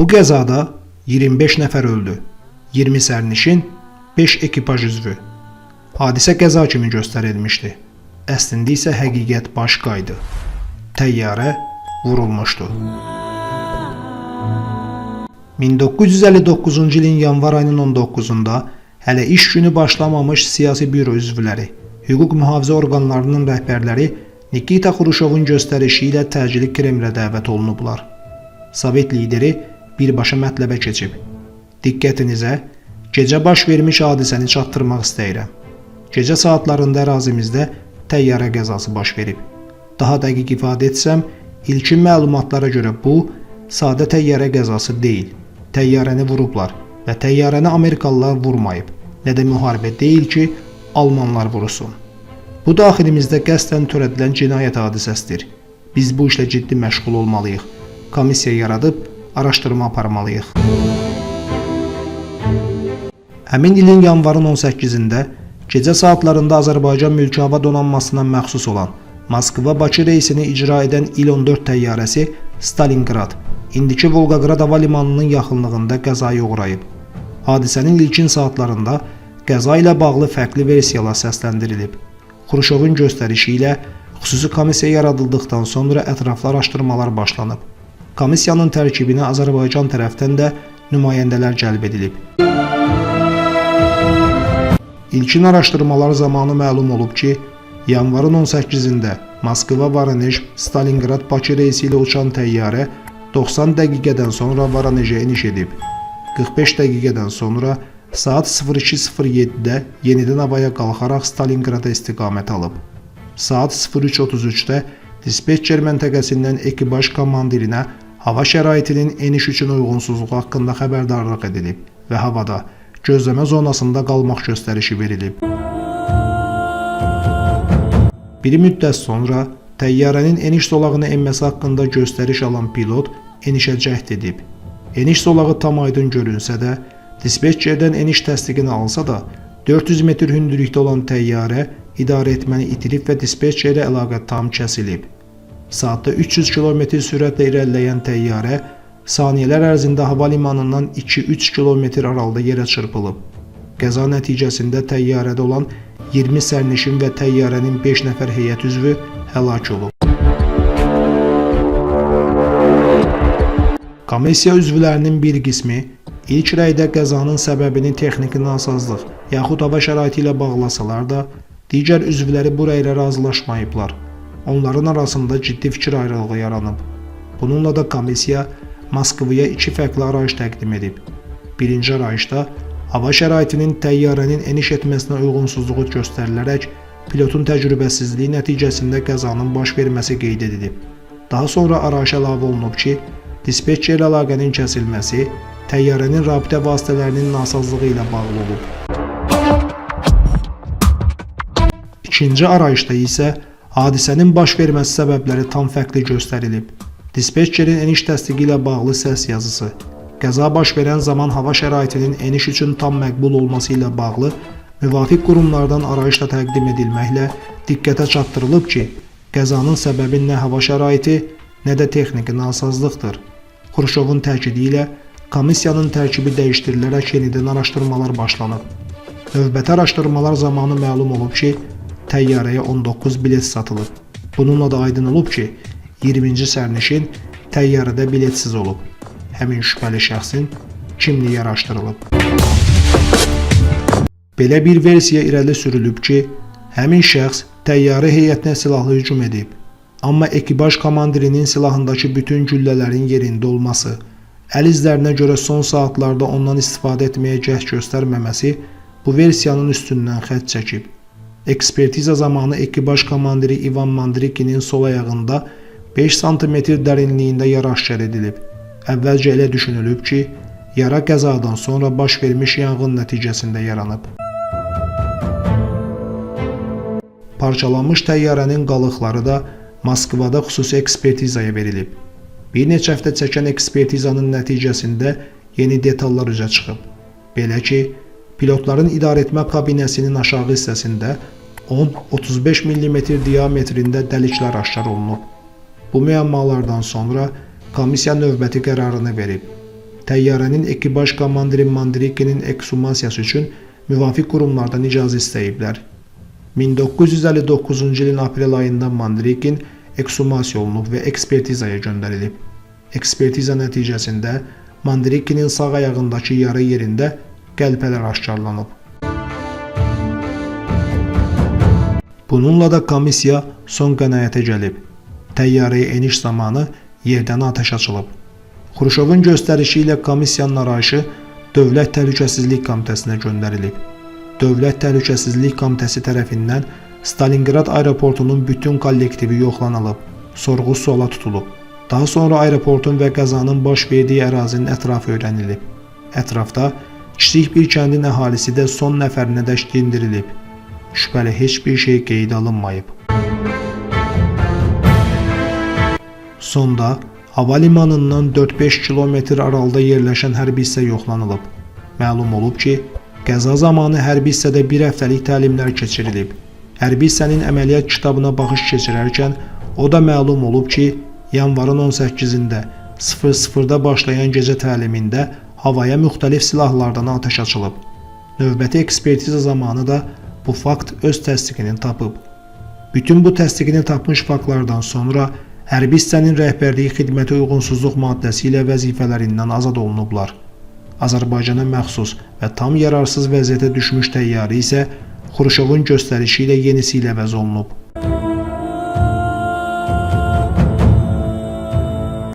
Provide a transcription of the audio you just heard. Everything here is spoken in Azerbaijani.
Bu qəzada 25 nəfər öldü, 20 sərnişin, 5 ekipaj üzvü. Hadisə qəza kimi göstərilmişdi. Əslində isə həqiqət başqa idi. Təyyarə vurulmuşdu. 1959-cu ilin yanvar ayının 19-da hələ iş günü başlamamış siyasi büro üzvləri, hüquq mühafizə orqanlarının rəhbərləri Nikita Xruşovun göstərişi ilə təcili Kremlə dəvət olunublar. Sovet lideri birbaşa mətləbə keçib. Diqqətinizə, gecə baş vermiş hadisəni çatdırmaq istəyirəm. Gecə saatlarında ərazimizdə təyyarə qəzası baş verib. Daha dəqiq ifadə etsəm, ilkin məlumatlara görə bu, sadə təyyarə qəzası deyil. Təyyarəni vurublar və təyyarəni Amerikalılar vurmayıb. Nə də müharibə deyil ki, Almanlar vursun. Bu daxilimizdə qəsdən törədilən cinayət hadisəsidir. Biz bu işlə ciddi məşğul olmalıyıq. Komissiya yaradıb, araşdırma aparmalıyıq. Həmin ilin yanvarın 18-də gecə saatlarında Azərbaycan Mülki Hava Donanmasına məxsus olan Moskva-Bakı reysini icra edən İl-14 təyyarəsi Stalingrad, indiki Volqaqrad hava limanının yaxınlığında qəzaya uğrayıb. Hadisənin ilkin saatlarında qəza ilə bağlı fərqli versiyalar səsləndirilib. Xruşovun göstərişi ilə xüsusi komissiya yaradıldıqdan sonra ətraflı araşdırmalar başlanıb. Komissiyanın tərkibinə Azərbaycan tərəfdən də nümayəndələr cəlb edilib. İlkin araşdırmalar zamanı məlum olub ki, yanvarın 18-də Moskva-Voronej Stalingrad-Bakı reysi ilə uçan təyyarə 90 dəqiqədən sonra Voronejə eniş edib. 45 dəqiqədən sonra saat 02:07-də yenidən havaya qalxaraq Stalingrada istiqamət alıb. Saat 03:33-də dispetçer məntəqəsindən ekipaj komandirinə hava şəraitinin eniş üçün uyğunsuzluğu haqqında xəbərdarlıq edilib və havada gözləmə zonasında qalmaq göstərişi verilib. Bir müddət sonra təyyarənin eniş zolağına enməsi haqqında göstəriş alan pilot enişə cəhd edib. Eniş zolağı tam aydın görünsə də, dispetçerdən eniş təsdiqini alsa da, 400 metr hündürlükdə olan təyyarə idarə etməni itirib və dispetçerə əlaqə tam kəsilib. Saatda 300 km sürətlə irəliləyən təyyarə saniyələr ərzində hava limanından 2-3 km aralıda yerə çırpılıb. Qəza nəticəsində təyyarədə olan 20 sərnişin və təyyarənin 5 nəfər heyət üzvü həlak olub. Komissiya üzvlərinin bir qismi ilk rəydə qəzanın səbəbini texniki nasazlıq yaxud hava şəraiti ilə bağlasalar da, digər üzvləri bu rəylə razılaşmayıblar. Onların arasında ciddi fikir ayrılığı yaranıb. Bununla da komissiya Moskvaya 2 fərqli arayış təqdim edib. Birinci arayışda hava şəraitinin təyyarənin eniş etməsinə uyğunsuzluğu göstərilərək pilotun təcrübəsizliyi nəticəsində qəzanın baş verməsi qeyd edilib. Daha sonra arayış əlavə olunub ki, dispetçer əlaqənin kəsilməsi təyyarənin rabitə vasitələrinin nasazlığı ilə bağlı olub. İkinci arayışda isə hadisənin baş verməsi səbəbləri tam fərqli göstərilib. Dispetçerin eniş təsdiqi ilə bağlı səs yazısı, qəza baş verən zaman hava şəraitinin eniş üçün tam məqbul olması ilə bağlı müvafiq qurumlardan arayışla təqdim edilməklə diqqətə çatdırılıb ki, qəzanın səbəbi nə hava şəraiti, nə də texniki nasazlıqdır. Xruşovun təkidi ilə komissiyanın tərkibi dəyişdirilərək yenidən araşdırmalar başlanıb. Növbəti araşdırmalar zamanı məlum olub ki, təyyarəyə 19 bilet satılıb. Bununla da aydın olub ki, 20-ci sərnişin təyyarədə biletsiz olub. Həmin şübhəli şəxsin kimliyi araşdırılıb. Belə bir versiya irəli sürülüb ki, həmin şəxs təyyarə heyətinə silahlı hücum edib. Amma ekipaj komandirinin silahındakı bütün güllələrin yerində olması, əl izlərinə görə son saatlarda ondan istifadə etməyə cəhd göstərməməsi bu versiyanın üstündən xətt çəkib. Ekspertiza zamanı ekipaj komandiri İvan Mandrikinin sol ayağında 5 sm dərinliyində yara aşkar edilib. Əvvəlcə elə düşünülüb ki, yara qəzadan sonra baş vermiş yanğın nəticəsində yaranıb. Parçalanmış təyyarənin qalıqları da Moskvada xüsusi ekspertizaya verilib. Bir neçə həftə çəkən ekspertizanın nəticəsində yeni detallar üzə çıxıb. Belə ki, pilotların idarəetmə kabinəsinin aşağı hissəsində 10-35 mm diametrində dəliklər aşkar olunub. Bu müəmmalardan sonra komissiya növbəti qərarını verib. təyyarənin ekipaj komandiri Mandrikinin ekshumasiyası üçün müvafiq qurumlardan icazə istəyiblər. 1959-cu ilin aprel ayında Mandrikin ekshumasiya olunub və ekspertizaya göndərilib. Ekspertiza nəticəsində Mandrikinin sağ ayağındakı yara yerində qəlpələr aşkarlanıb. Bununla da komissiya son qənaətə gəlib. Təyyarəyə eniş zamanı yerdən atəş açılıb. Xruşovun göstərişi ilə komissiyanın arayışı Dövlət Təhlükəsizlik Komitəsinə göndərilib. Dövlət Təhlükəsizlik Komitəsi tərəfindən Stalingrad aeroportunun bütün kollektivi yoxlanılıb, sorğu-suala tutulub. Daha sonra aeroportun və qəzanın baş verdiyi ərazinin ətrafı öyrənilib. Ətrafda kiçik bir kəndin əhalisi də son nəfərinədək dindirilib. Şübhəli heç bir şey qeydə alınmayıb. Sonda hava limanından 4-5 kilometr aralıda yerləşən hərbi hissə yoxlanılıb. Məlum olub ki, qəza zamanı hərbi hissədə bir həftəlik təlimlər keçirilib. Hərbi hissənin əməliyyat kitabına baxış keçirərkən o da məlum olub ki, yanvarın 18-də 00-da başlayan gecə təlimində havaya müxtəlif silahlardan atəş açılıb. Növbəti ekspertiza zamanı da bu fakt öz təsdiqini tapıb. Bütün bu təsdiqini tapmış faktlardan sonra hərbi hissənin rəhbərliyi xidmətə uyğunsuzluq maddəsi ilə vəzifələrindən azad olunublar. Azərbaycana məxsus və tam yararsız vəziyyətə düşmüş təyyarə isə Xruşovun göstərişi ilə yenisi ilə əvəz olunub.